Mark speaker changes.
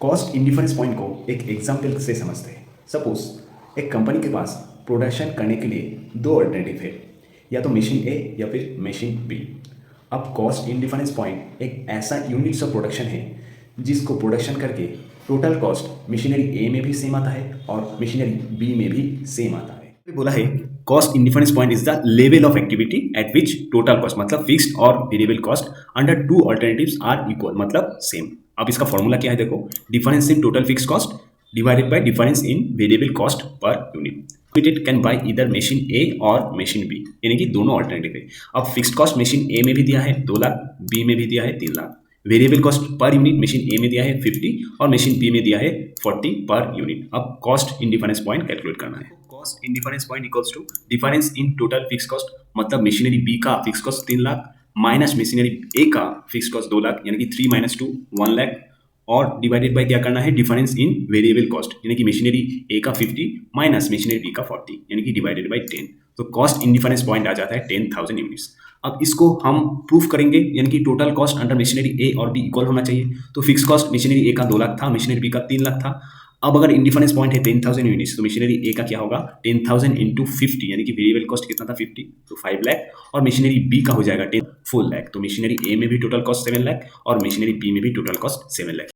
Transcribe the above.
Speaker 1: Cost indifference point को एक example से समझते हैं। सपोज एक कंपनी के पास प्रोडक्शन करने के लिए दो अल्टरनेटिव है, या तो मशीन ए या फिर मशीन बी। अब कॉस्ट इंडिफरेंस पॉइंट एक ऐसा यूनिट्स ऑफ प्रोडक्शन है जिसको प्रोडक्शन करके टोटल कॉस्ट मशीनरी ए में भी सेम आता है और मशीनरी बी में भी सेम आता है। बोला है cost indifference point is the level of activity at which total cost मतलब फिक्स्ड और variable cost under two alternatives are equal मतलब सेम। अब इसका फॉर्मूला क्या है देखो, difference in total fixed cost divided by difference in variable cost per unit. It can by इधर machine A और मशीन बी, यानी कि दोनों अल्टरनेटिव है। अब फिक्स्ड कॉस्ट मशीन ए में भी दिया है 2 लाख, बी में भी दिया है 3 lakh. Variable cost per unit machine A में दिया है 50 और मशीन बी में दिया है 40 पर यूनिट। अब कॉस्ट इंडिफरेंस पॉइंट कैलकुलेट करना है। Cost indifference point equals to difference in total fix cost मतलब मशीनरी बी का fix cost 3 lakh minus machinery A का फिक्स कॉस्ट 2 लाख, यानी कि 3 माइनस 2 1 लाख, और डिवाइडेड बाय क्या करना है डिफरेंस इन वेरिएबल कॉस्ट, यानी कि मशीनरी ए का 50 माइनस मशीनरी बी का 40, यानी कि डिवाइडेड बाय 10। तो कॉस्ट इंडिफरेंस पॉइंट आ जाता है 10,000 यूनिट्स। अब इसको हम प्रूफ करेंगे, यानी कि टोटल कॉस्ट अंडर मशीनरी ए और बी इक्वल होना चाहिए। तो फिक्स कॉस्ट मशीनरी ए का 2 लाख था, मशीनरी बी का 3 लाख था। अब अगर इंडिफरेंस पॉइंट है 10,000 यूनिट्स तो मशीनरी ए का क्या होगा 10,000 इंटू 50, यानी कि वेरिएबल कॉस्ट कितना था 50, तो 5 लाख, और मशीनरी बी का हो जाएगा 10 फुल लाख। तो मशीनरी ए में भी टोटल कॉस्ट 7 लाख और मशीनरी बी में भी टोटल कॉस्ट 7 लाख।